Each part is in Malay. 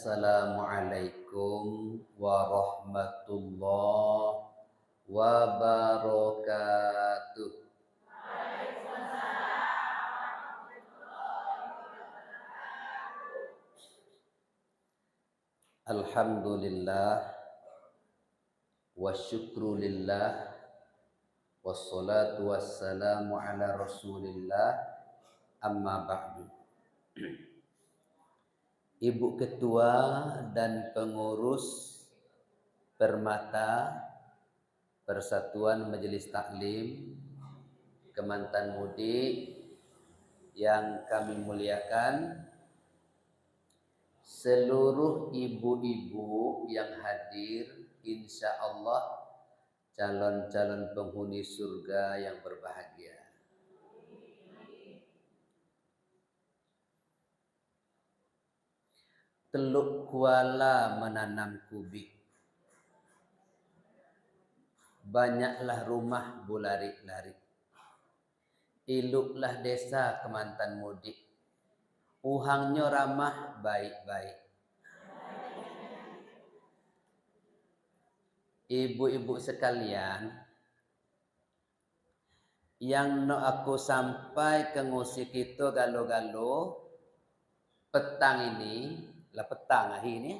Assalamualaikum warahmatullahi wabarakatuh. Alhamdulillah wa syukrulillah wassalatu wassalamu ala rasulillah amma ba'du. Ibu Ketua dan pengurus Permata Persatuan Majelis Taklim Kementan Mudik yang kami muliakan, seluruh ibu-ibu yang hadir, insya Allah calon-calon penghuni surga yang berbahagia. Teluk Kuala menanam kubik, banyaklah rumah bularik-larik, iluklah desa Kementan Mudik, uhangnya ramah baik-baik. Ibu-ibu sekalian, yang no aku sampai ke ngusik itu galo-galo petang ini, lah petang hari ini,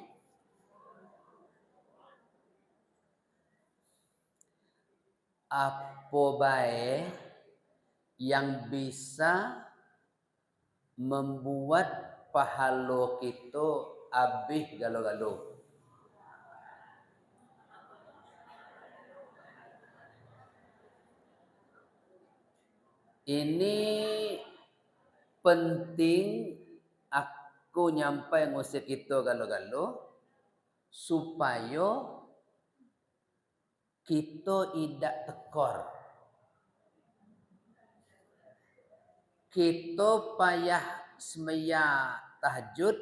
apa baik yang bisa membuat pahalo kita habis galo-galo. Ini penting aku nyampai ngusik itu galo-galo supaya kita tidak tekor. Kita payah semaya tahajud,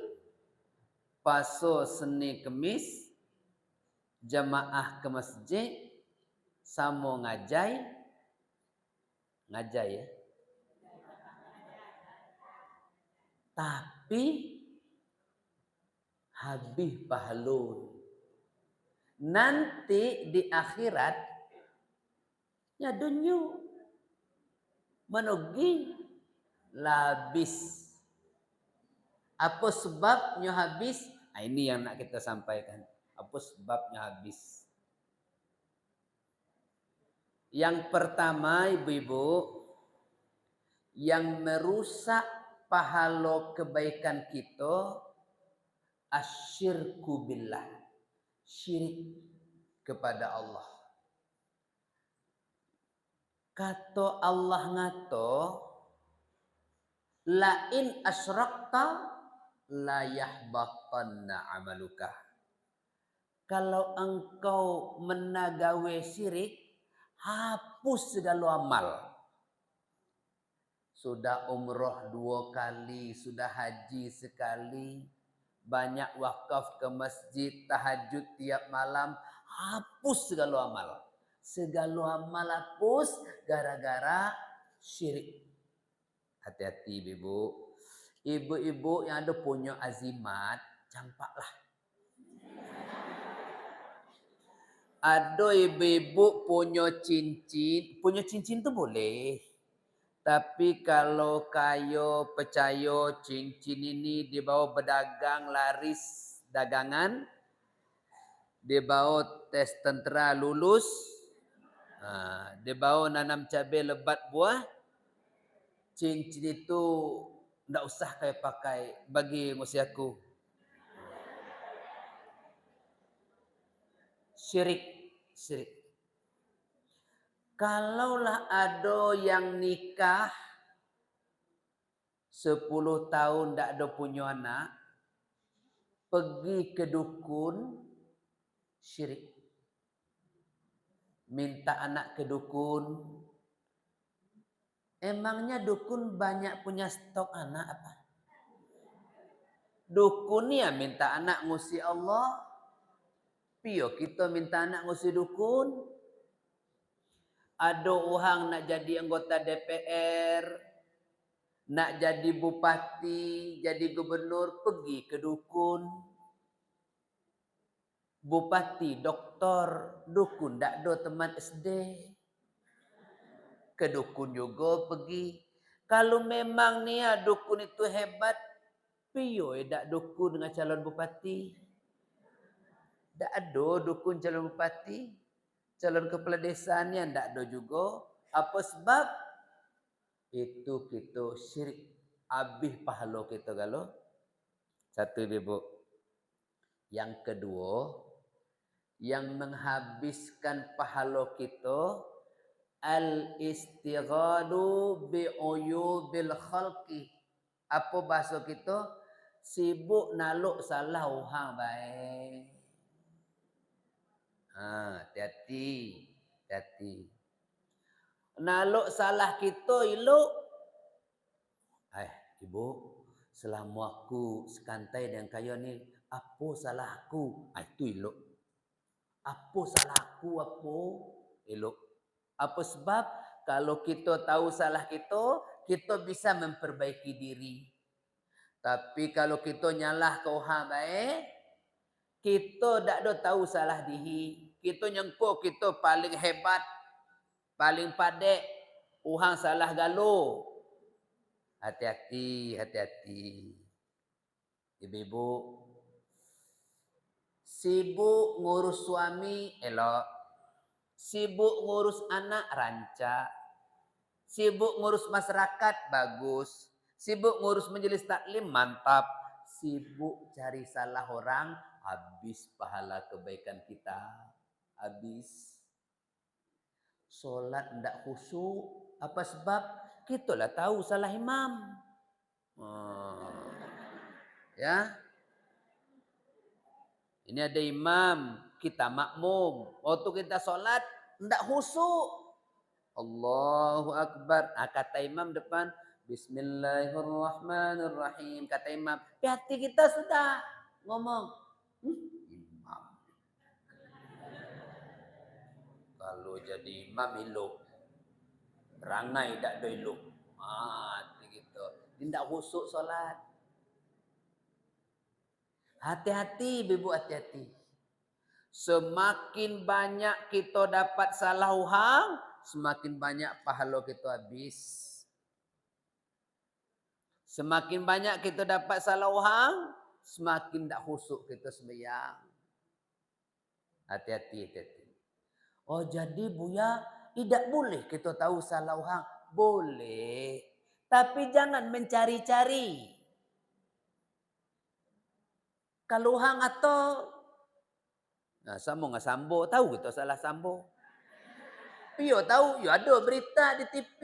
paso Senin Kemis, jamaah ke masjid, samo ngajai ya. Tapi habis pahalun. Nanti di akhirat ya dunia menugi labis. Apa sebabnya habis? Nah, ini yang nak kita sampaikan. Apa sebabnya habis? Yang pertama, ibu-ibu, yang merusak pahala kebaikan kita asyirku billah, syirik kepada Allah. Kata Allah ngato, la in asyrakta la yahbatanna amaluka. Kalau engkau menagawe syirik, hapus segala amal. Sudah umroh 2 kali, sudah haji sekali, banyak wakaf ke masjid, tahajud tiap malam, hapus segala amal. Segala amal hapus gara-gara syirik. Hati-hati ibu. Ibu-ibu yang ada punya azimat, campaklah. Ada ibu-ibu punya cincin tu boleh. Tapi kalau kayo percaya cincin ini dibawa berdagang laris dagangan, dibawa tes tentera lulus, dibawa nanam cabai lebat buah, cincin itu ndak usah kayak pakai bagi musuhku. Syirik. Kalaulah ada yang nikah 10 tahun ndak ada punya anak, pergi ke dukun, syirik. Minta anak ke dukun. Emangnya dukun banyak punya stok anak apa? Dukun ya minta anak ngusi Allah. Pio kita minta anak ngusi dukun. Ada orang nak jadi anggota DPR, nak jadi bupati, jadi gubernur, pergi ke dukun. Bupati, doktor, dukun, dak do teman SD. Ke dukun juga pergi. Kalau memang nia dukun itu hebat, piyo dak dukun dengan calon bupati. Dak ada dukun calon bupati. Calon kepala desa ni ndak ada juga. Apa sebab? Itu kita syirik. Habis pahala kita kalau. Satu ibu. Yang kedua, yang menghabiskan pahala kita al-istighalu bi'uyubil khalqi. Apa bahasa kita? Sibuk naluk salah orang baik. Hati-hati. Hati. Naluk salah kita elok. Ibu, selama aku sekantai dengan kaya ni, apa salah aku? Itu elok. Apa salah aku apa? Elok. Apa sebab? Kalau kita tahu salah kita bisa memperbaiki diri. Tapi kalau kita nyalah ke orang baik, kita tak ada tahu salah diri. Kita nyengko kita paling hebat, paling padek. Orang salah galuh. Hati-hati, hati-hati. Ibu-ibu, sibuk ngurus suami elok. Sibuk ngurus anak rancak. Sibuk ngurus masyarakat bagus. Sibuk ngurus majelis taklim mantap. Sibuk cari salah orang habis pahala kebaikan kita. Habis. Solat ndak khusyuk. Apa sebab? Kita lah tahu salah imam. Ya. Ini ada imam, kita makmum. Waktu kita solat, ndak khusyuk. Allahu Akbar. Kata imam depan, Bismillahirrahmanirrahim. Kata imam, hati kita sudah ngomong. Imam. Kalau jadi imam elok. Rangai tak ada elok. Gitu. Tidak khusyuk solat. Hati-hati, ibu, hati-hati. Semakin banyak kita dapat salah orang, semakin banyak pahala kita habis. Semakin banyak kita dapat salah orang, semakin tak khusyuk kita sembahyang. Hati-hati, hati-hati. Oh, jadi Buya, tidak boleh kita tahu salah orang. Boleh. Tapi jangan mencari-cari. Kalau orang atau sambo nggak sambo, tahu kita salah sambo. Yo tahu, yo ada berita di TV.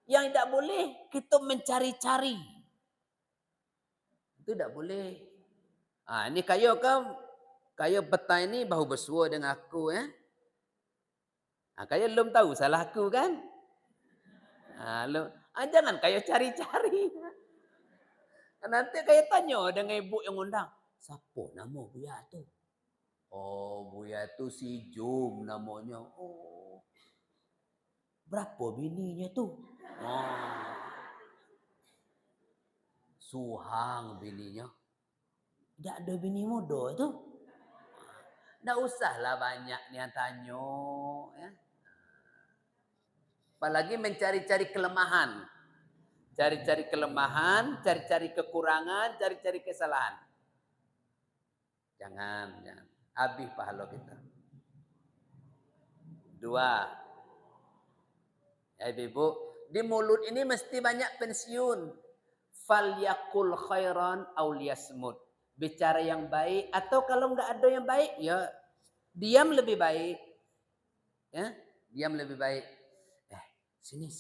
Yang tidak boleh kita mencari-cari. Itu tidak boleh. Ini kayo petang ini bahu bersua dengan aku ya. Kayo belum tahu salah aku kan? Jangan kayo cari-cari. Nanti kayo tanya dengan ibu yang undang. Siapa nama Buya tu? Oh, Buya tu si Jum namanya. Oh. Berapa bininya tu? Suhang bininya. Tak ada bini muda tu. Tak usahlah banyak ni yang tanya. Ya. Apalagi mencari-cari kelemahan. Cari-cari kelemahan, cari-cari kekurangan, cari-cari kesalahan. Jangan. Habis pahala kita. 2. Ya ibu, di mulut ini mesti banyak pensiun. Falyakul khairan aw liyasmut. Bicara yang baik atau kalau enggak ada yang baik, ya diam lebih baik. Ya, diam lebih baik. Sini.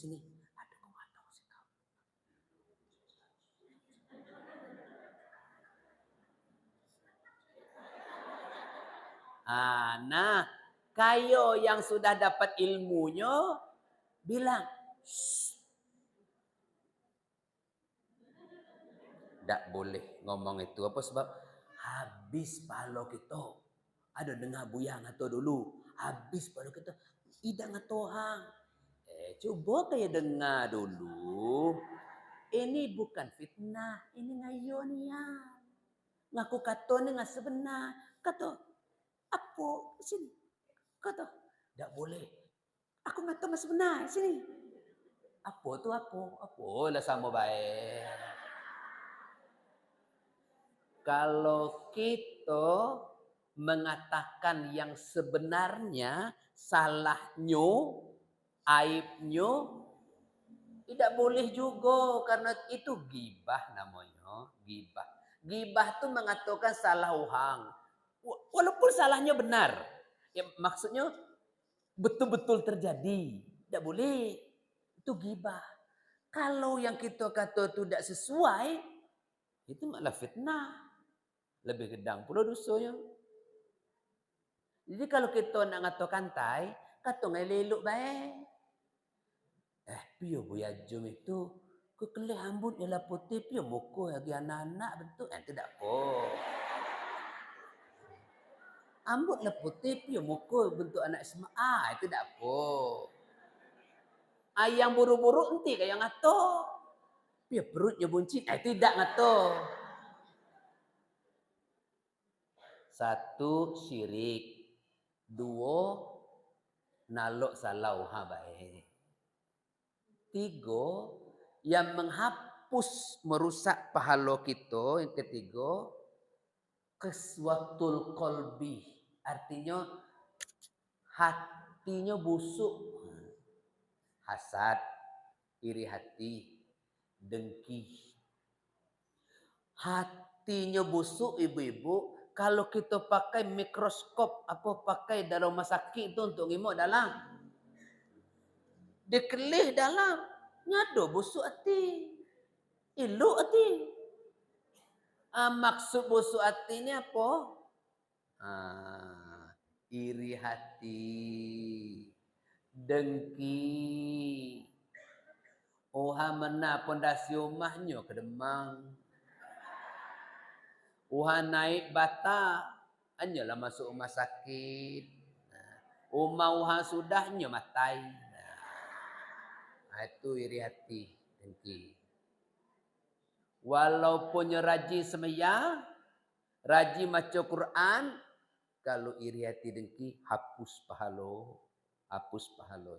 Ada kau tahu sih kau. Nah, kayo yang sudah dapat ilmunya bilang, tidak boleh ngomong itu. Apa sebab? Habis pahala kita. Ada dengar Buya ngato dulu. Habis pahala kita. Tidak ngato hang. Coba kayak dengar dulu. Ini bukan fitnah. Ini ngayonian. Ngaku kata ni nggak sebenar. Kata, Apa? Sini. Kata, tak boleh. Aku ngata mas benar. Sini. Apa tu apa? Apa lah sama baik. Kalau kita mengatakan yang sebenarnya, salahnya, aibnya, tidak boleh juga karena itu gibah namanya, gibah. Gibah tu mengatakan salah orang. Walaupun salahnya benar. Ya, maksudnya betul-betul terjadi. Tidak boleh. Itu gibah. Kalau yang kita kata tu tidak sesuai, itu malah fitnah. Lebih gedang pula dosanya. Jadi kalau kita nak ngatakan tai, kata ngeleluk baik. Pio boya jom itu kekelih rambut ialah putih pio muka lagi anak-anak bentuk tidak apa. Rambutlah putih pio muka bentuk anak SMA itu tidak apa. Ayam buru-buru enti kayak ngato. Pio perutnya buncit tidak ngato. Satu syirik, dua nalok salau ha baik. Tiga, yang menghapus, merusak pahala kita. Yang ketiga, qaswatul qalbi. Artinya, hatinya busuk. Hasad, iri hati, dengki. Hatinya busuk ibu-ibu. Kalau kita pakai mikroskop, pakai dalam rumah sakit itu untuk ngimok dalam. Dia kelih dalam. Nyado busuk hati. Elok hati. Maksud busuk hati ni apa? Iri hati. Dengki. Mena pondasi rumahnya ke Demang. Naik bata. Hanyalah masuk rumah sakit. Rumah sudahnya matai. Itu iri hati, dengki. Walaupun rajin sembahyang, rajin baca Quran, kalau iri hati dengki, hapus pahala. Hapus pahala.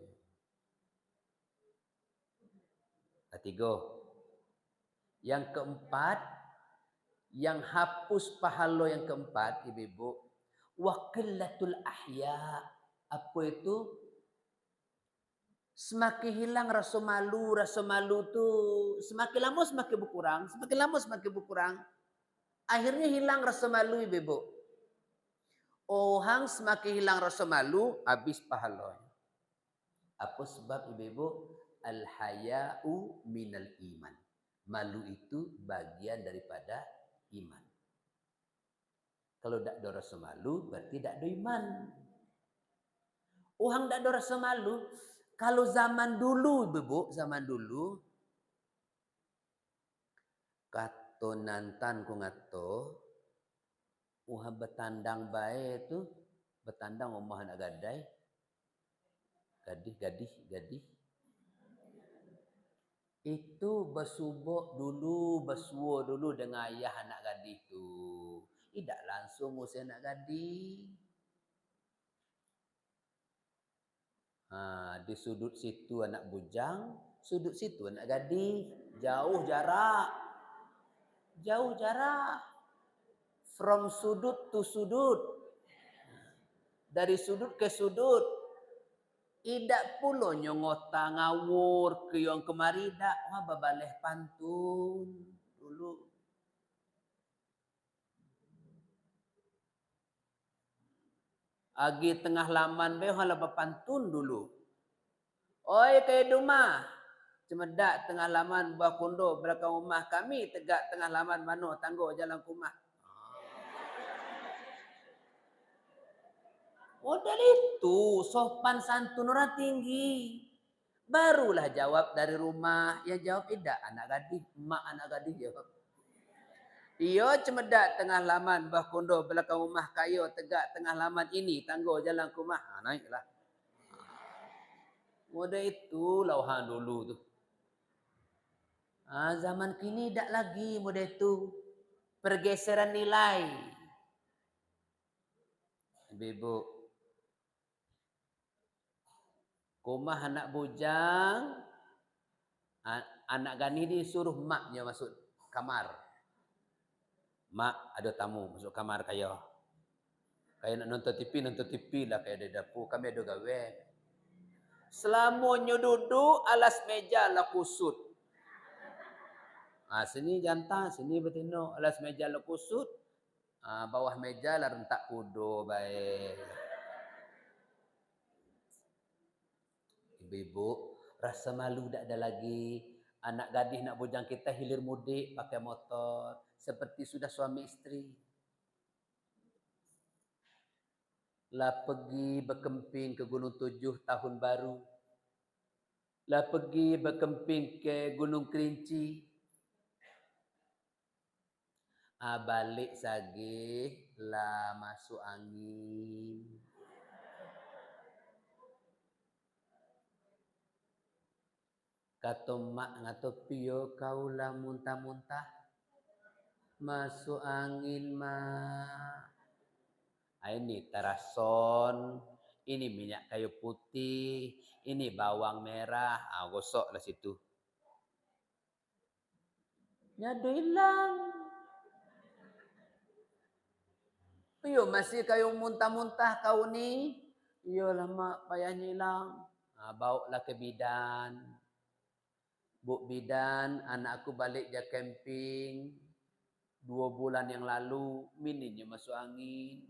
Ketiga. Yang keempat, yang hapus pahala yang keempat, ibu-ibu, wa qillatul ahya. Apa itu? Semakin hilang rasa malu. Rasa malu tu semakin lama semakin berkurang. Semakin lama semakin berkurang. Akhirnya hilang rasa malu ibu-ibu. Orang semakin hilang rasa malu, habis pahala. Apa sebab ibu-ibu? Al-haya'u minal iman. Malu itu bagian daripada iman. Kalau tak ada rasa malu, berarti tak ada iman. Orang tak ada rasa malu. Kalau zaman dulu, ibu, zaman dulu, kato nantan ku ngato, betandang baik tu, betandang rumah anak gadai, gadih. Itu bersubuk dulu, bersuah dulu dengan ayah anak gadis tu. Tidak langsung usai anak gadis. Di sudut situ anak bujang, sudut situ anak gadis. Jauh jarak. From sudut to sudut. Dari sudut ke sudut. Tidak pula nyongota ngawur ke yang kemari dak. Babaleh pantun dulu. Agi tengah laman be hala pantun dulu. Oi kayak rumah. Cemedak tengah laman buah kondo belakang rumah kami tegak tengah laman mano tanggo jalan kumah. Modal itu sopan santun orang tinggi. Barulah jawab dari rumah. Yang jawab tidak anak gadis, mak anak gadis jawab. Iyo cemedak tengah laman bah kondo belakang rumah kayo tegak tengah laman ini tanggo jalan kumah. Naiklah. Modal itu lauhan dulu tu. Zaman kini tak lagi modal itu. Pergeseran nilai. Ibu-ibu, kumah anak bujang, anak gani disuruh maknya masuk kamar. Mak, ada tamu masuk kamar kayo. Kayo nak nonton TV lah kayo di dapur. Kami ada gawe. Selamanya duduk alas meja lah kusut. Sini jantan, sini betina. Alas meja lah kusut. Bawah meja lah rentak kudo baik. Ibu-ibu, rasa malu tak ada lagi. Anak gadis nak bujang kita hilir mudik pakai motor. Seperti sudah suami istri. Lah pergi berkemping ke Gunung Tujuh tahun baru. Lah pergi berkemping ke Gunung Kerinci. Balik sage lah masuk angin. Kata mak ngato piyo kau lah muntah-muntah. Masuk angin mak. Ini terason, ini minyak kayu putih, ini bawang merah, gosoklah situ. Nyado hilang. Iyo masih kayu muntah-muntah kau ni. Iyo lama payahnya hilang. Bawa ke bidan. Bu bidan, anakku balik dia camping 2 bulan yang lalu, mininya masuk angin.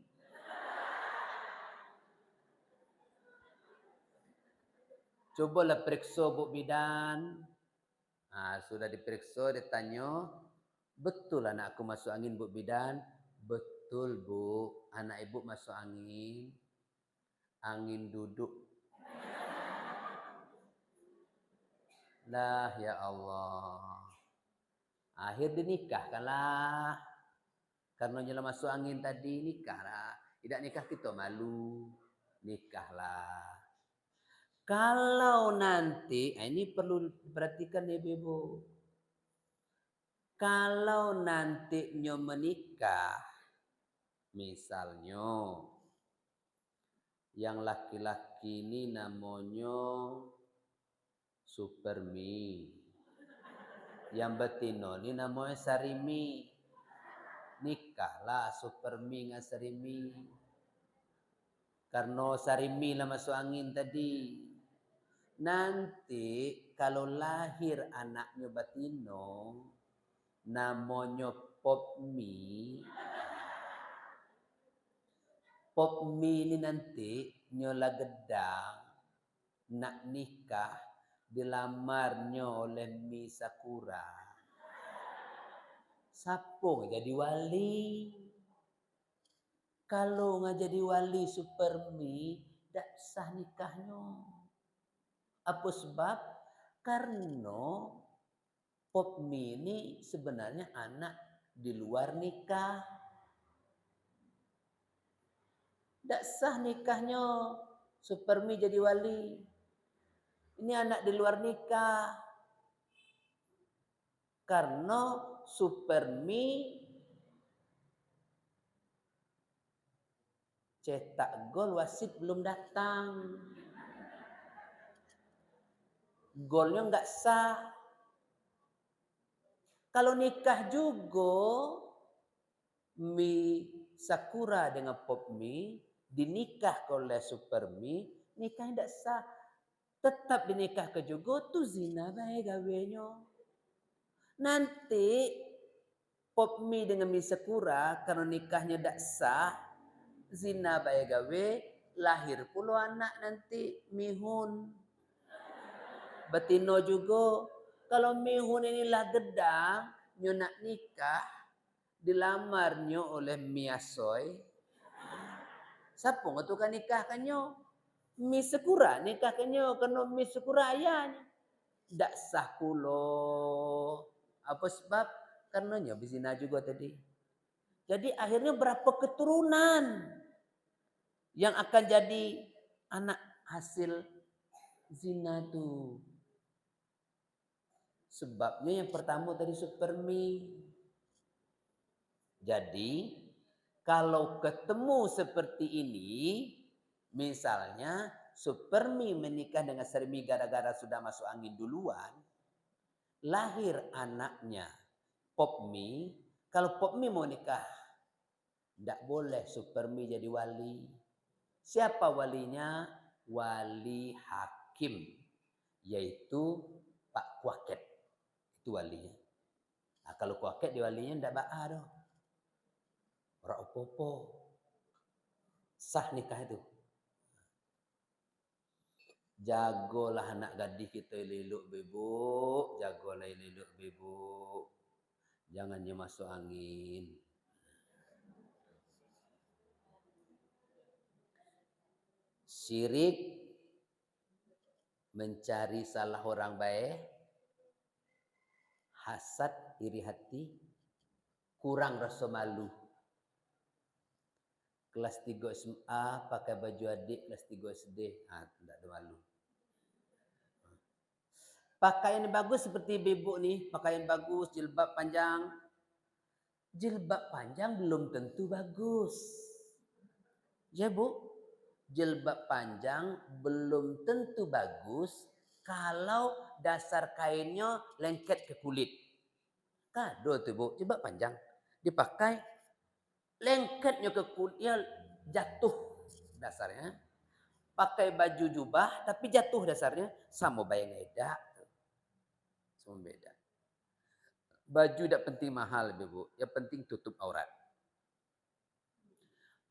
Cobalah periksa Bu bidan. Sudah diperiksa, ditanya, betul anakku masuk angin Bu bidan? Betul Bu, anak ibu masuk angin. Angin duduk. Lah ya Allah. Akhir dinikahkanlah. Karena nyala masuk angin tadi, nikahlah. Tidak nikah kita malu. Nikahlah. Kalau nanti, ini perlu diperhatikan ibu-ibu. Kalau nanti nyo menikah, misalnya, yang laki-laki ini namanya Supermi. Yang betina ini namanya Sarimi. Nikahlah Supermi dengan Sarimi. Karena Sarimi lah masuk angin tadi. Nanti kalau lahir anaknya batino, namanya Popmi. Popmi ini nanti nyola gedang nak nikah dilamarnya oleh Mi Sakura. Siapa jadi wali? Kalau nggak jadi wali Supermi, tak sah nikahnya. Apa sebab? Karena Popmi ini sebenarnya anak di luar nikah. Tak sah nikahnya. Supermi jadi wali. Ini anak di luar nikah. Karena Supermi cetak gol, wasit belum datang. Golnya enggak sah. Kalau nikah juga Mi Sakura dengan Popmi dinikah oleh Supermi, nikah enggak sah. Tetap dinikah ke juga tu zina bae gawenya. Nanti Popmi dengan Mi Sakura karena nikahnya enggak sah, zina bae gawe, lahir pula anak nanti Mihun. Betino juga. Kalau Mihun inilah gedang, nyo nak nikah, dilamarnya oleh Miasoy. Siapa ngatukan nikahkannya? Mi Sakura nikahkannya karena Mi Sakura ayahnya. Tak sah pula. Apa sebab? Karenanya berzina juga tadi. Jadi akhirnya berapa keturunan yang akan jadi anak hasil zina tu? Sebabnya yang pertama tadi Supermi. Jadi Kalau ketemu seperti ini, misalnya Supermi menikah dengan Sermi gara-gara sudah masuk angin duluan, lahir anaknya Popmi. Kalau Popmi mau nikah, tidak boleh Supermi jadi wali. Siapa walinya? Wali hakim, yaitu Pak Kuaket. Itu walinya. Nah, kalau Kuaket di walinya tidak ba'a doh. Orang opo-opo. Sah nikah itu. Jagolah anak gadis kita elok bebok. Jagolah elok bebok. Jangan dia masuk angin. Syirik, mencari salah orang baik, hasad, iri hati, kurang rasa malu. Kelas 3 SMA pakai baju adik, kelas 3 SD, tidak ada malu. Pakaian bagus seperti bebok nih, pakaian bagus, jilbab panjang. Jilbab panjang belum tentu bagus. Ya Bu, jilbab panjang belum tentu bagus kalau dasar kainnya lengket ke kulit. Kado tuh Bu, jilbab panjang dipakai lengketnya ke kulit, ya jatuh dasarnya. Pakai baju jubah tapi jatuh dasarnya, sama bayang edak. Sama beda. Baju tidak penting mahal Ibu, yang penting tutup aurat.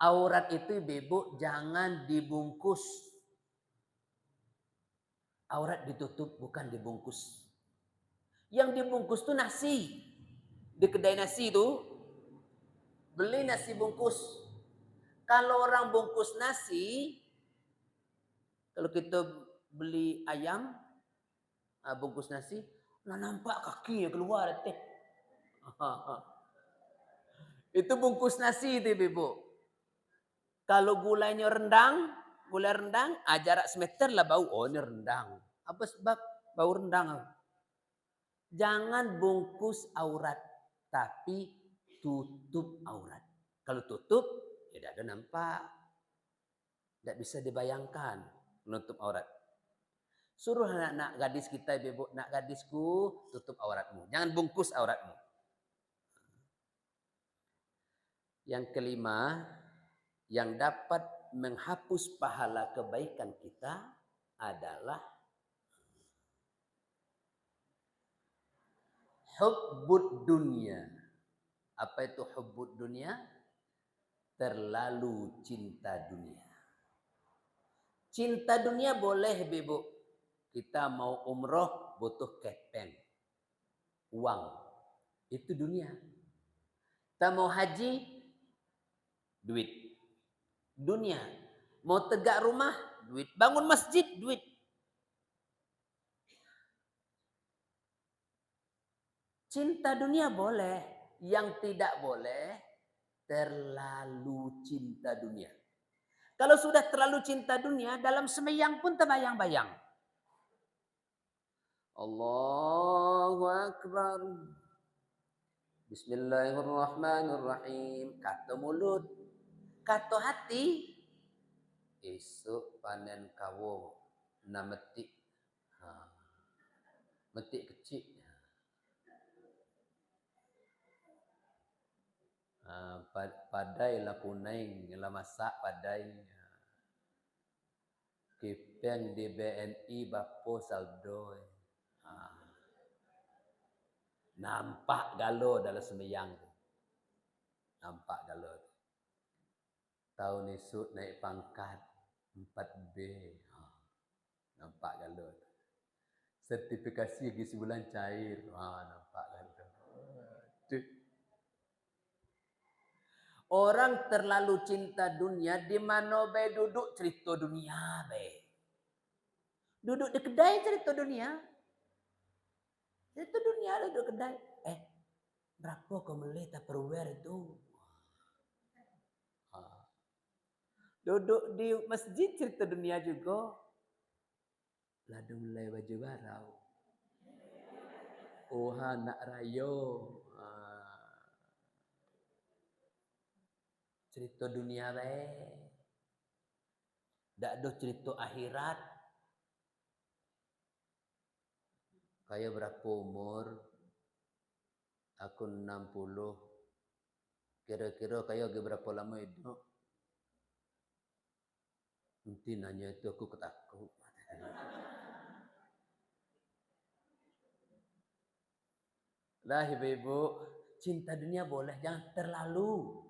Aurat itu Ibu jangan dibungkus. Aurat ditutup bukan dibungkus. Yang dibungkus tuh nasi. Di kedai nasi itu beli nasi bungkus. Kalau orang bungkus nasi, kalau kita beli ayam bungkus nasi, nampak kakinya keluar teh. Itu bungkus nasi itu Ibu. Kalau gulanya rendang, gula rendang, jarak semeter lah bau. Oh ini rendang. Apa sebab bau rendang? Jangan bungkus aurat, tapi tutup aurat. Kalau tutup, ya tidak ada nampak. Tidak bisa dibayangkan menutup aurat. Suruh anak-anak gadis kita, Ibu, nak gadisku, tutup auratmu. Jangan bungkus auratmu. Yang kelima, yang dapat menghapus pahala kebaikan kita adalah hubbud dunia. Apa itu hubbud dunia? Terlalu cinta dunia. Cinta dunia boleh, Ibu. Kita mau umroh butuh kepeng. Uang. Itu dunia. Kita mau haji, duit. Dunia. Mau tegak rumah, duit. Bangun masjid, duit. Cinta dunia boleh. Yang tidak boleh, terlalu cinta dunia. Kalau sudah terlalu cinta dunia, dalam semeyang pun terbayang-bayang. Allahu Akbar. Bismillahirrahmanirrahim. Kata mulut, kata hati. Esok panen kawo, metik. Metik kecil. Padai lah kuning, lah masak padai. Kipeng di BNI bapo saldo. Nampak galo dalam semeyang. Nampak galo. Tahun esok naik pangkat 4B. Nampak galo. Sertifikasi lagi sebulan cair. Nampak galo. Orang terlalu cinta dunia, di mana be duduk cerita dunia be. Duduk di kedai cerita dunia. Cerita dunia duduk kedai. Berapa kau beli Tupperware itu? Duduk di masjid cerita dunia juga. Ladu mulai baju barau. Oha nak rayo. cerita dunia baik. Dak ada cerita akhirat. Kayak berapa umur? Aku 60. Kira-kira kayak berapa lama hidup? Nanti nanya itu aku ketakut. Lah ibu-ibu, cinta dunia boleh, jangan terlalu.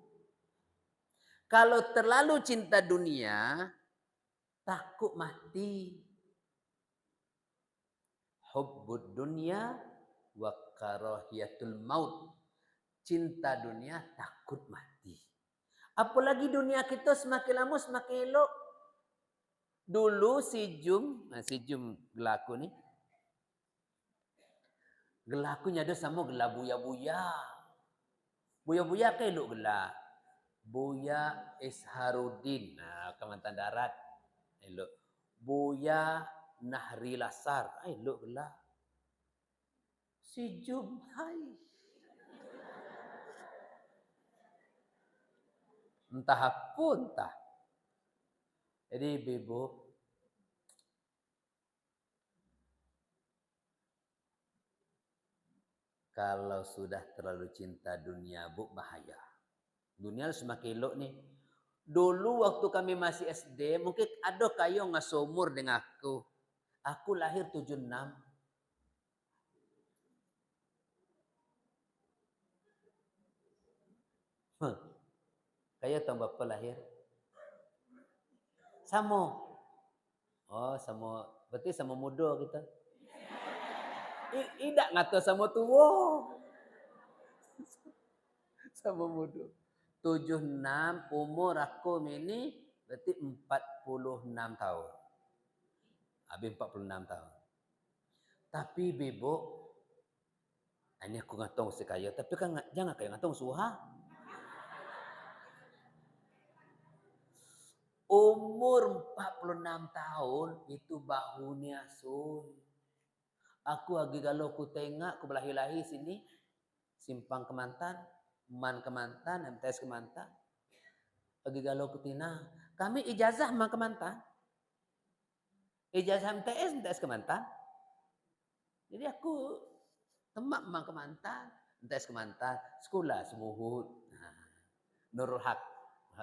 Kalau terlalu cinta dunia, takut mati. Hubbud dunya wa karahiyatul maut. Cinta dunia, takut mati. Apalagi dunia kita semakin lama semakin elok. Dulu si Jum gelaku ni. Gelakunya ada sama gelah Buya-Buya. Buya-Buya ke elok gelah. Buya Isharudin. Nah, Kementerian Darat. Elok. Buya Nahri Lasar. Elok gelah. Si Jum. Hai. Entah apa entah. Jadi ibu, kalau sudah terlalu cinta dunia, bu, bahaya. Dunia semakin elok nih. Dulu waktu kami masih SD, mungkin ada kayo nggak seumur dengan aku. Aku lahir 76. Kayo tahun berapa lahir? Sama. Oh, sama. Berarti sama muda kita. Tidak ngata sama tua. Sama muda. 76, umur aku ini berarti 46 tahun. Habis 46 tahun. Tapi bebo, ini aku ngatong sekaya, tapi kan jangan kayak ngatong suha. Umur 46 tahun itu bahunya sun. Aku lagi kalau aku tengok, aku belahi-lahi sini, Simpang Kemantan, Man Kemantan, MTS Kemantan. Lagi kalau aku tina, kami ijazah Man Kemantan. Ijazah MTS Kemantan. Jadi aku temak Man Kemantan, MTS Kemantan, sekolah Semuhut. Nah, Nurul Haq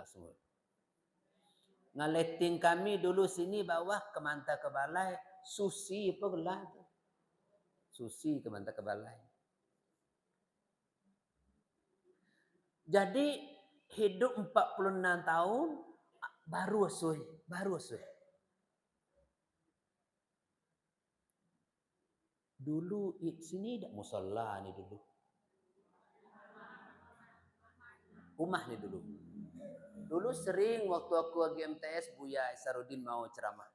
Semuhut. Ngaleting kami dulu sini bawah Kemantan ke Balai, Susi apa gelar tu? Susi Kemantan ke Balai. Jadi hidup 46 tahun baru asuh. Dulu sini tak musalla ni dulu. Rumah ni dulu. Dulu sering waktu aku lagi MTS Buya Isharudin mau ceramah.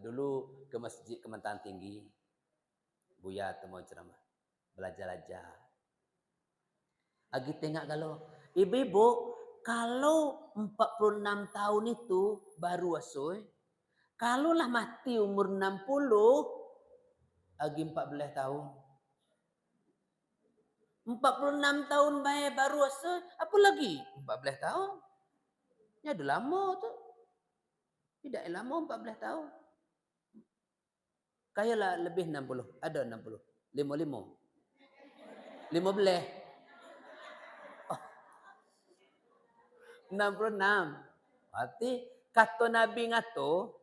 Dulu ke masjid Kementerian Tinggi. Buya tu mau ceramah. Belajar-belajar. Lagi tengok kalau ibu-ibu kalau 46 tahun itu baru asuh. Kalau lah mati umur 60 lagi 14 tahun. 46 tahun baru asuh, apa lagi? 14 tahun. Ya ada lama tu. Tidak lama 14 tahun. Kayalah lebih 60. Ada 60. 55. 15. Oh, 66. Berarti kata Nabi ngato,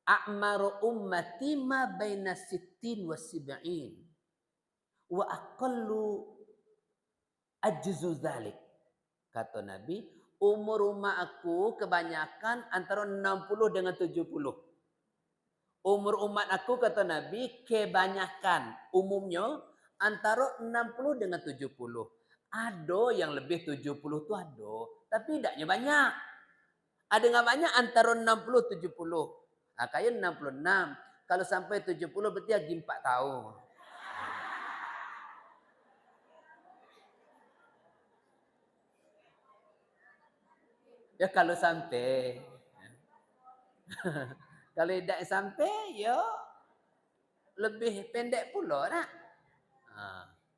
a'maru ummati ma baina 60 wa 70. Wa aqallu ajzu dzalik. Kata Nabi, umur umat aku kebanyakan antara 60 dengan 70. Umur umat aku kata Nabi kebanyakan umumnya antara 60 dengan 70. Ada yang lebih 70 tu ada, tapi tidaknya banyak. Ada yang banyak antara 60 70. Nah, kayak 66. Kalau sampai 70 berarti lagi 4 tahun. Ya kalau sampai. Kalau tidak sampai, ya lebih pendek pula nak.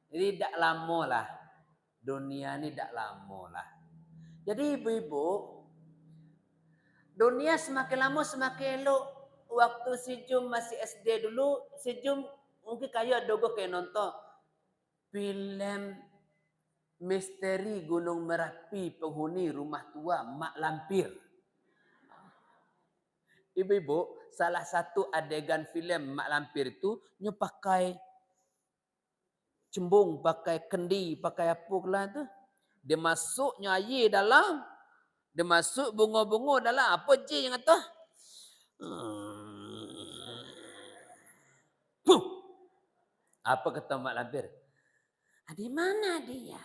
Jadi tidak lama lah. Dunia ni tidak lama lah. Jadi ibu-ibu, dunia semakin lama semakin elok. Waktu si Jum masih SD dulu, si Jum mungkin kayak dogo kayak nonton film misteri Gunung Merapi, penghuni rumah tua Mak Lampir. Ibu-ibu, salah satu adegan film Mak Lampir itu nyu pakai cembung, pakai kendi, pakai apa lah tu. Dia masuk nyanyi dalam, dia masuk bunga-bunga dalam apa je yang kata? Puh! Apa kata Mak Lampir? Di mana dia?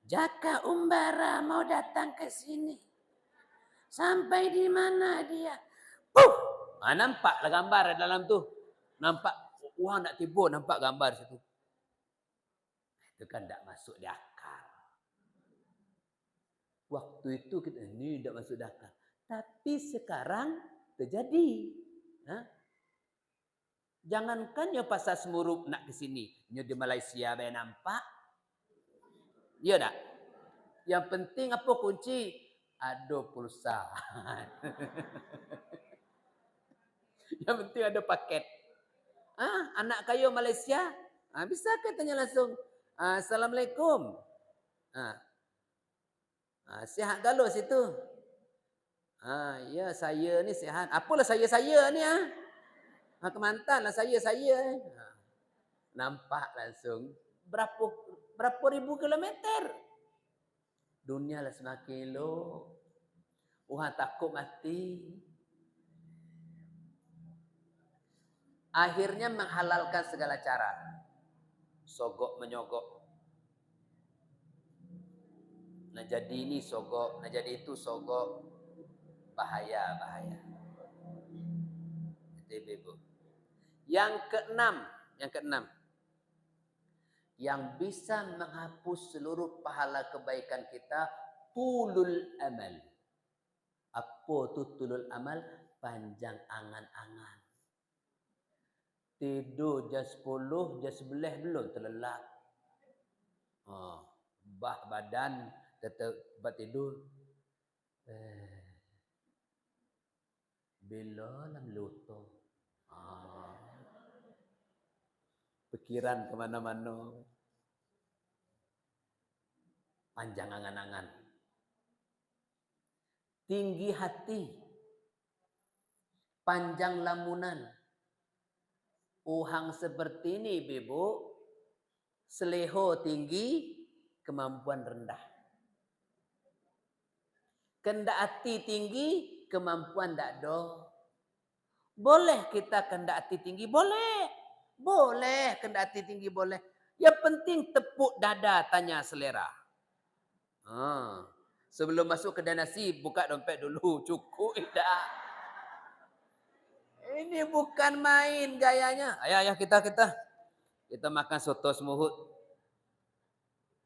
Jaka Umbara mau datang ke sini. Sampai di mana dia? Puh! Nampaklah gambar dalam tu. Nampak, wah nak tiba nampak gambar situ. Itu kan tak masuk di akal. Waktu itu kita, ini tak masuk di akal. Tapi sekarang terjadi. Ha? Jangankan nyo pasal Semurup nak ke sini. Nyo di Malaysia bae nampak. Ya tak? Yang penting apa kunci? Ada pulsa. Yang penting ada paket. Anak kayu Malaysia, bisa ke tanya langsung. Assalamualaikum. Sihat galau situ. Ya saya ni sihat. Apalah saya ni Kemantan lah saya. Nampak langsung. Berapa ribu kilometer. Dunia lah semakin elok. Orang takut mati. Akhirnya menghalalkan segala cara. Sogok menyogok. Nah jadi ini sogok, nah jadi itu sogok. Bahaya. Itu ibu. Yang keenam. Yang bisa menghapus seluruh pahala kebaikan kita, tulul amal. Apa tu tulul amal? Panjang angan-angan. Tidur jam 10, jam 11 belum terlelap. Bah badan tetap tidur. Bila lah meluto. Pikiran kemana-mana. Panjang angan-angan. Tinggi hati. Panjang lamunan. Uhang seperti ini, Bibu. Seleho tinggi, kemampuan rendah. Kendak hati tinggi, kemampuan tak ada. Boleh kita kendak hati tinggi? Boleh. Boleh kendak hati tinggi, boleh. Yang penting tepuk dada tanya selera. Sebelum masuk kedai nasi, buka dompet dulu. Cukup tak? Ini bukan main gayanya. Ayah kita makan soto semuhut.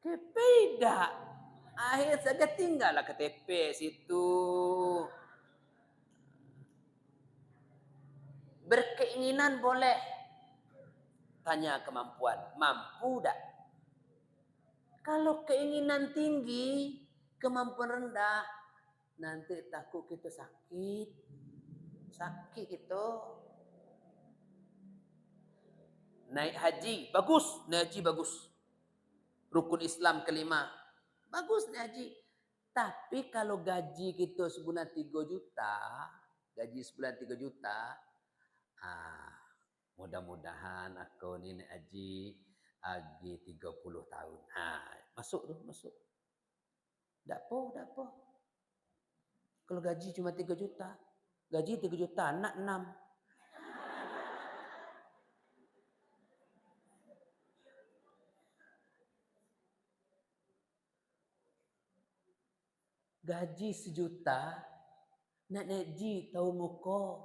Tidak. Akhir saja tinggallah KTP situ. Berkeinginan boleh. Tanya kemampuan. Mampu tak? Kalau keinginan tinggi, kemampuan rendah, nanti takut kita sakit. Sakit itu. Naik haji, bagus. Naik haji bagus. Rukun Islam kelima. Bagus naik haji. Tapi kalau gaji kita sebulan 3 juta, mudah-mudahan aku ni naik haji lagi 30 tahun. Masuk. Tak apa. Kalau gaji cuma 3 juta. Gaji 3 juta, anak 6. Gaji 1 juta, nak naik haji tahu muka.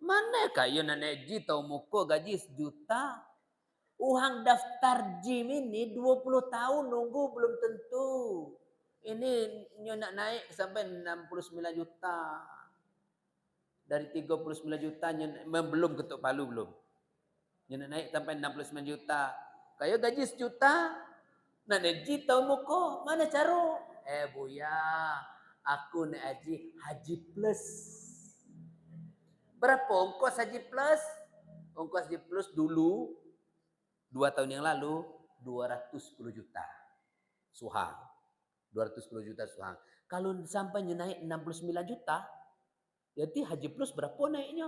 Mana kayu nak naik haji tahu muka gaji 1 juta? Orang daftar gym ini 20 tahun nunggu belum tentu. Ini nyo nak naik sampai 69 juta. Dari 39 juta belum ketuk palu belum. Nyo nak naik sampai 69 juta. Kayu gaji 1 juta. Nak haji tahun muka, mana cara? Buya, aku nak haji plus. Berapa ongkos haji plus? Ongkos haji plus dulu 2 tahun yang lalu 210 juta. Suhang. 210 juta suhang. Kalau sampai naik 69 juta, berarti haji plus berapa naiknya?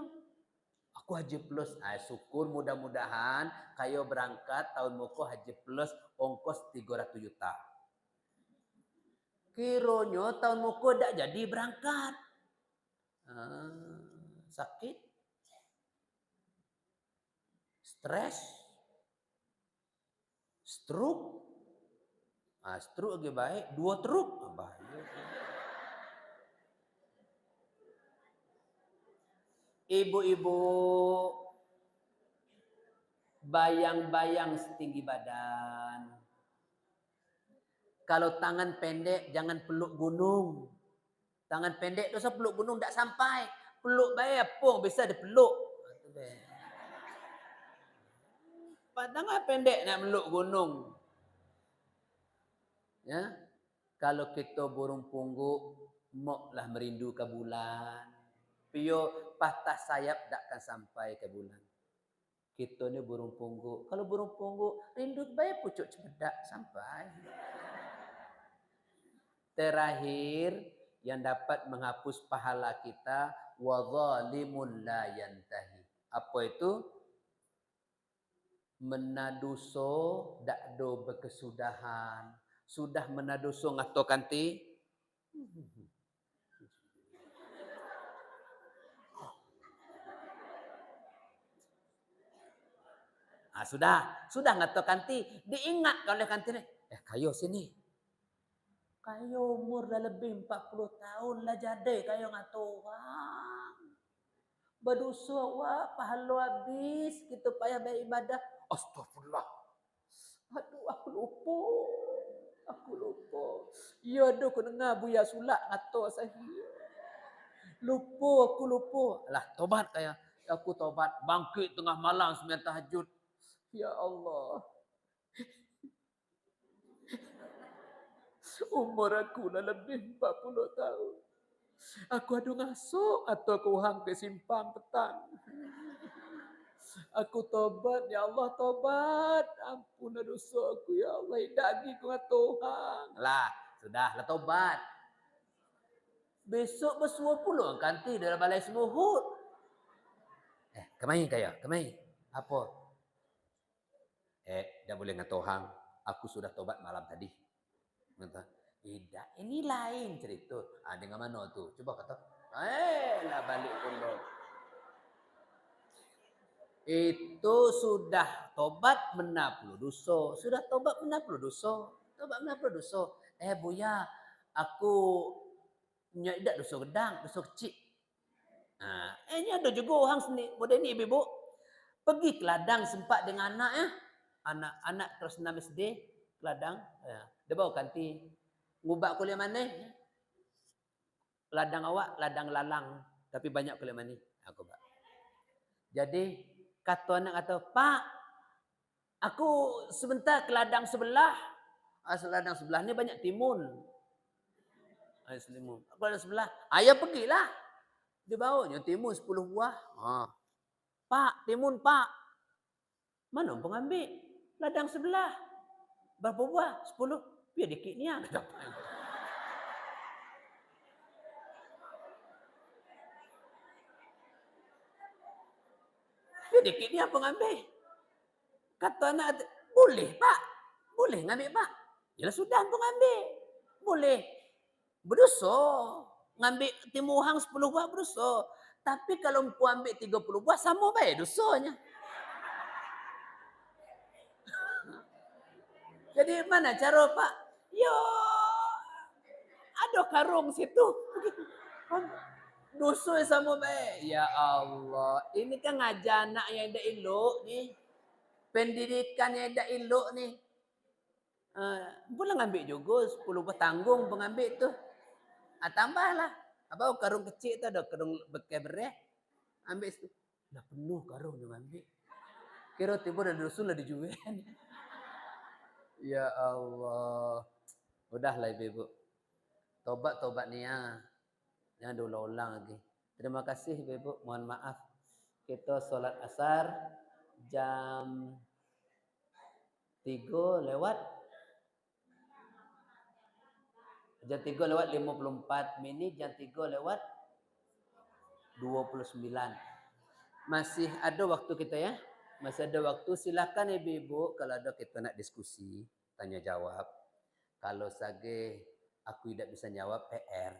Aku haji plus. Syukur mudah-mudahan kayo berangkat tahun muka haji plus ongkos 300 juta. Kiranya tahun muka tak jadi berangkat. Sakit. Stres. Stroke. Stroke lagi baik. 2 truk. Bahaya. Ibu-ibu bayang-bayang setinggi badan. Kalau tangan pendek jangan peluk gunung. Tangan pendek dosa peluk gunung tak sampai. Peluk baik apa bisa dipeluk. Tangan pendek nak peluk gunung. Ya. Kalau kita burung pungguk, moklah merindu ke bulan. Pio patah sayap takkan sampai ke bulan. Kita ni burung pungguk. Kalau burung pungguk, rindu baik pucuk cepedak sampai. Terakhir, yang dapat menghapus pahala kita, wa zalimun la yantahi. Apa itu? Menaduso dak do berkesudahan. Sudah menaduso ngato kanti. Sudah ngato kanti. Diingat oleh kanti ni. Kayo sini. Kayo umur dah lebih 40 tahun lah jadi kayo ngato orang. Berdosa wak, pahala habis. Kita payah beribadah. Astagfirullah. Aduh, aku lupa. Ya ada aku dengar Buya Sulak ngato saya. Aku lupa. Alah, tobat kaya. Aku tobat. Bangkit tengah malam sembahyang tahajud. Ya Allah. Umur aku dah lebih 40 tahun. Aku ada ngasuk atau aku hang ke simpang petang. Aku tobat, ya Allah tobat. Ampun dosa aku, ya Allah. Tidak lagi ku Tuhan. Lah, sudahlah tobat. Besok bersua pula kanti dalam balai semuhut. Kemai kaya? Kemai? Apa? Dah boleh ngatu hang. Aku sudah tobat malam tadi. Tidak, ini lain cerita. Dengan mana tu? Coba kata. Lah balik dulu. Itu sudah tobat menaplu dosa. Sudah tobat menaplu dosa. Tobat menaplu dosa. Buya, aku nyak dosa gedang, dosa kecil. Ini ada juga orang sini. Bodoh ni ibu. Pergi ke ladang sempat dengan anak ya. Anak kelas 6 SD ke ladang. Dia bawa kanti. Ngubak kuliah mana? Ladang awak, ladang lalang. Tapi banyak kuliah mana? Aku bak. Jadi, kata anak kata, Pak, aku sebentar ke ladang sebelah. Ladang sebelah ni banyak timun. Aku ladang sebelah. Ayah pergilah. Dia bawanya timun 10 buah. Pak, timun pak. Mana pengambil? Ladang sebelah. Berapa buah? 10. Biar dikit ni. Biar dikit ni pengambil. Kata anak, boleh pak. Boleh ngambil pak. Yalah sudah pengambil. Boleh. Berdosa. Ngambil timuhang 10 buah berdosa. Tapi kalau empu ambil 30 buah sama baik dosanya. Jadi mana cara Pak? Yo, ada karung situ. Dosa sama baik. Ya Allah, ini kan ngajar anak yang dah elok ni. Pendidikan yang dah elok ni. Boleh ngambil juga 10 buah tanggung pengambil tu. Tambahlah. Apa karung kecil tu ada karung bekai beres. Ambil situ. Dah penuh karung dia ambil. Kira tiba dah dosa lah dijual. Ya Allah. Udahlah ibu-ibu. Tobat nih ya. Jangan diulang-ulang lagi. Terima kasih ibu-ibu. Mohon maaf. Kita sholat asar jam 3 lewat. Jam 3 lewat 54 menit. Jam 3 lewat 29. Masih ada waktu kita ya. Masih ada waktu. Silakan ibu-ibu kalau ada kita nak diskusi. Tanya jawab. Kalau sage aku tidak bisa jawab PR.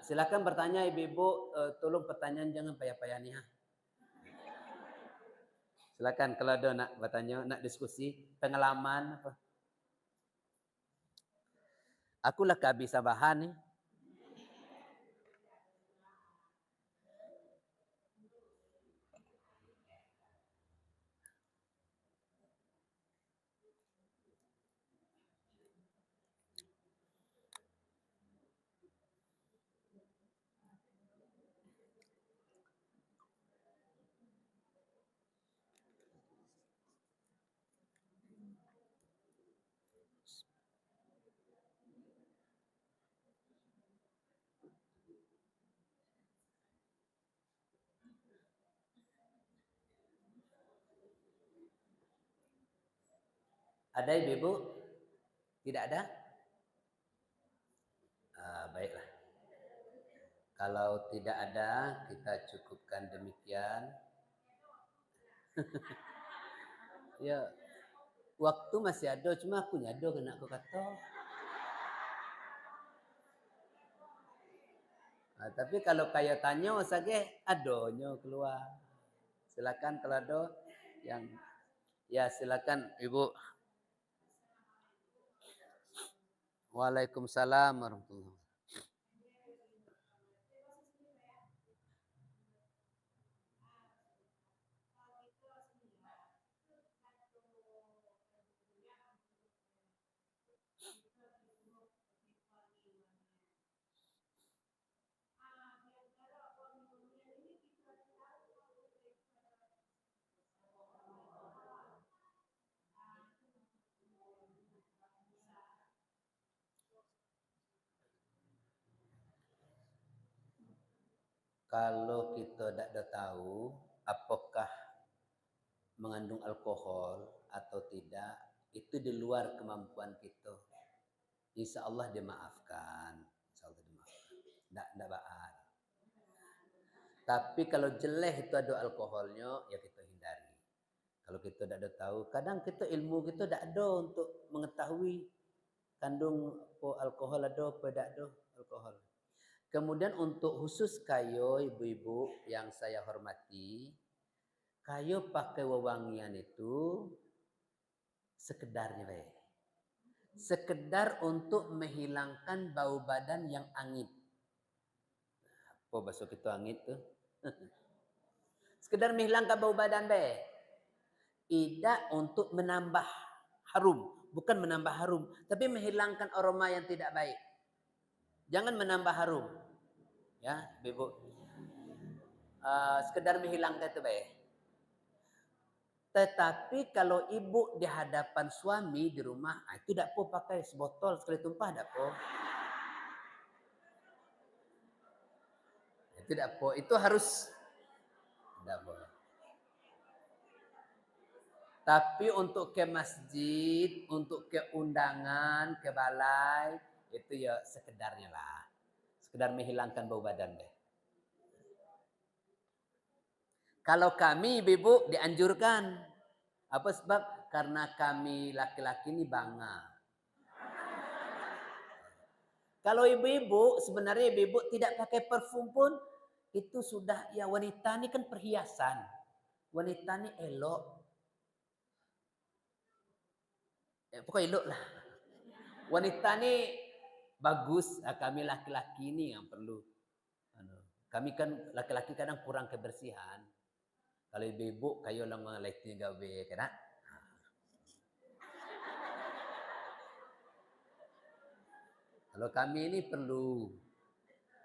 Silakan bertanya ibu-ibu, tolong pertanyaan jangan payah-payah nih ha. Silakan kalau ada nak bertanya, nak diskusi, pengalaman apa. Akulah kehabisan bahan nih. Ada ibu-ibu? Tidak ada? Baiklah. Kalau tidak ada, kita cukupkan demikian. Ya, waktu masih ada, cuma aku nyado kena aku kata. Tapi kalau kaya tanya, sage adonyo keluar. Silakan kalau ada yang ya silakan ibu. Waalaikumsalam warahmatullahi wabarakatuh. Kalau kita tidak tahu apakah mengandung alkohol atau tidak, itu di luar kemampuan kita. Insya Allah dimaafkan. Insya Allah dimaafkan. Tidak baat. Tapi kalau jeleh itu ada alkoholnya, ya kita hindari. Kalau kita tidak tahu, kadang kita ilmu kita tidak ada untuk mengetahui kandung alkohol ada apa tidak ada alkohol. Kemudian untuk khusus kayo ibu-ibu yang saya hormati, kayo pakai wewangian itu sekedarnya baik. Sekedar untuk menghilangkan bau badan yang angit. Apa bahasa kita angit tuh? Sekedar menghilangkan bau badan baik. Tidak untuk menambah harum, bukan menambah harum, tapi menghilangkan aroma yang tidak baik. Jangan menambah harum. Ya, ibu. Sekedar menghilangkan itu baik. Tetapi kalau ibu di hadapan suami di rumah, itu tidak perlu pakai sebotol sekali tumpah, tidak perlu. Tidak perlu. Itu harus tidak boleh. Tapi untuk ke masjid, untuk ke undangan, ke balai, itu ya sekedarnya lah. Sekedar menghilangkan bau badan deh. Kalau kami ibu dianjurkan. Apa sebab? Karena kami laki-laki ini bangga. Kalau ibu-ibu, sebenarnya ibu-ibu tidak pakai parfum pun, itu sudah, ya wanita ini kan perhiasan. Wanita ini elok. Ya, pokoknya elok lah. Wanita ini bagus, kami laki-laki ini yang perlu. Kami kan laki-laki kadang kurang kebersihan. Kalau ibu-ibu kayo lang mga lighting gabi kena. Kalau kami ini perlu.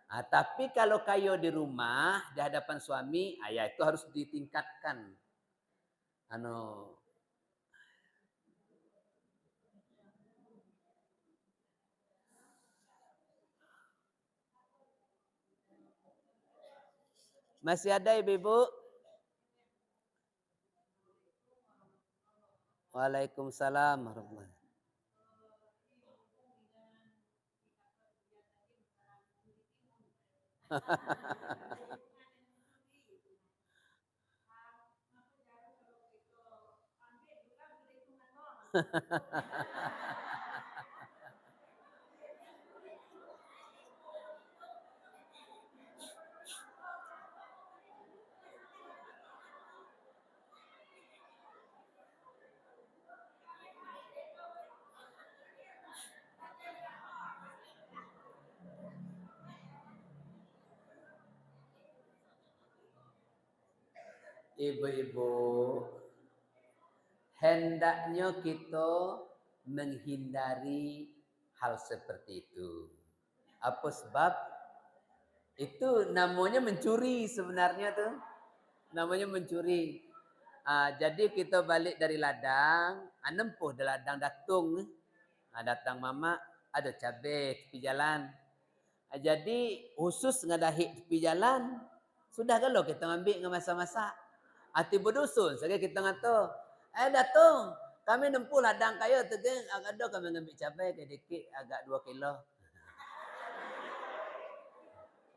Tapi kalau kayo di rumah di hadapan suami, ya itu harus ditingkatkan. Masih ada ibu-ibu? Waalaikumsalam warahmatullahi. Ibu-ibu, hendaknya kita menghindari hal seperti itu. Apa sebab? Itu namanya mencuri sebenarnya tuh. Namanya mencuri. Jadi kita balik dari ladang, nempuh dari ladang datung. Datang mama, ada cabai tepi jalan. Jadi khusus ngadahi tepi jalan. Sudah kalau kita ambil dengan masa-masa. Tiba dusun, sekali kita ngata, datung, kami nempuh ladang kayu tu kan, agak ada kami ngambil cabai sedikit, agak 2 kilo.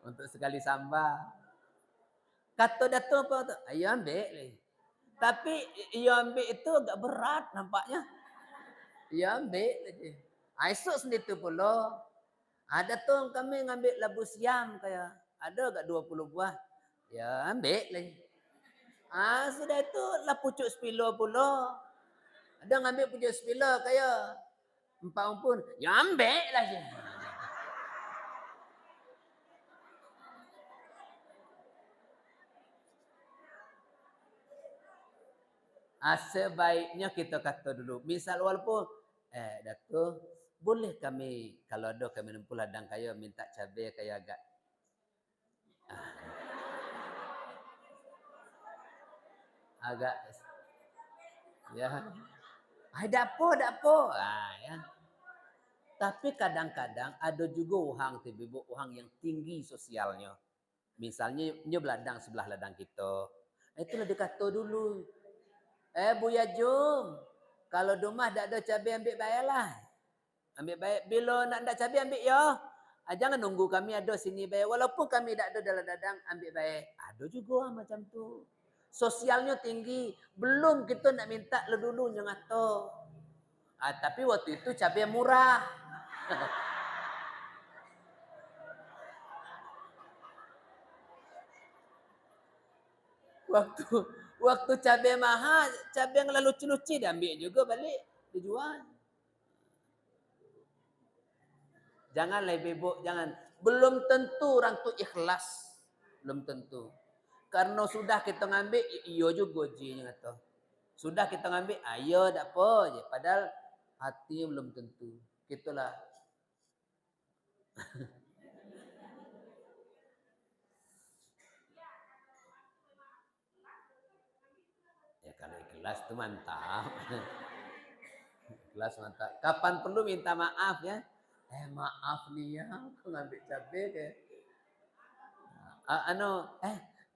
Untuk sekali sambal. Kata datung apa tu? Ayo ambil ni. Tapi ia ambil itu agak berat nampaknya. Ia ambil aja. Esok sendiri tu pula. Datung kami ngambil labu siam kaya. Ada agak 20 buah. Ya ambil lagi. Sudah itu lah pucuk sepilo pula. Ada ngambil pucuk sepilo kaya. Empat pun. Ya ambil lagi. Sebaiknya kita kata dulu. Misal walaupun, Datuk, boleh kami, kalau ada kami nempuh ladang kaya, minta cabai kaya agak. Agak. Ya. Tak apa. Ya. Tapi kadang-kadang ada juga orang tiba-tiba orang yang tinggi sosialnya. Misalnya dia beladang sebelah ladang kita. Itulah dia kata dulu. Buya Jum, kalau di rumah tak ada cabai ambil bayarlah. Ambil bayar. Bila nak cabai ambil ya. Jangan nunggu kami ada sini bayar. Walaupun kami tak ada dalam ladang ambil bayar. Ada juga macam tu. Sosialnya tinggi. Belum kita nak minta dulu yang ngata. Tapi waktu itu cabai murah. Waktu cabai mahal, cabai yang lalu lucu-lucu dia ambil juga balik, dijual. Janganlah ibu, jangan. Belum tentu orang tu ikhlas. Belum tentu. Karena sudah kita ngambil, iyo juga jinya kata. Sudah kita ngambil, ayo tak apa je. Padahal hati belum tentu. Gitulah. Ya kalau ikhlas tu mantap. Ikhlas mantap. Kapan perlu minta maaf ya? Maaf nih ya, aku ngambil cabai ke.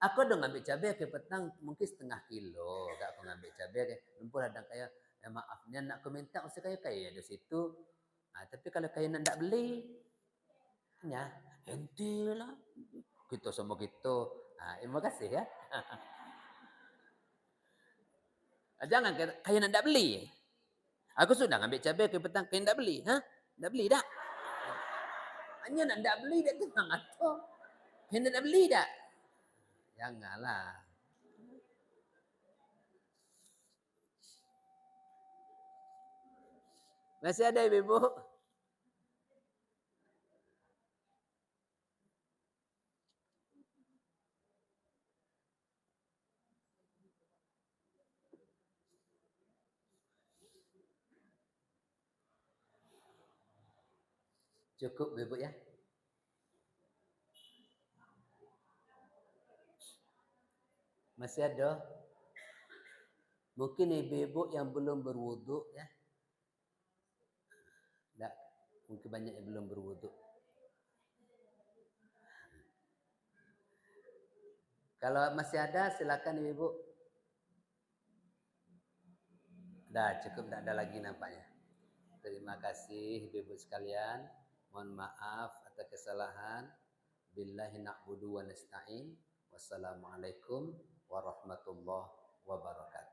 Aku udah ngambil cabai ke petang mungkin setengah kilo. Gak aku ngambil cabai ke. Lumpur ada kayak, maafnya nak aku minta usah kaya di situ. Tapi kalau kaya nak beli, ya hentilah. Kita sama kita. Terima kasih ya. Jangan kaya nak beli. Aku sudah ngambil cabai ke petang, kaya nak beli. Nak beli tak? Hanya nak beli dah tenang atau. Kaya nak beli tak? Janganlah. Masih ada ibu? Cukup ibu ya. Masih ada? Mungkin ibu-ibu yang belum berwuduk ya. Tak, mungkin banyak yang belum berwuduk. Kalau masih ada silakan Ibu. Dah cukup, tidak ada lagi nampaknya. Terima kasih Ibu sekalian. Mohon maaf atas kesalahan. Billahi na'budu wa nasta'in. Wassalamualaikum warahmatullahi wabarakatuh.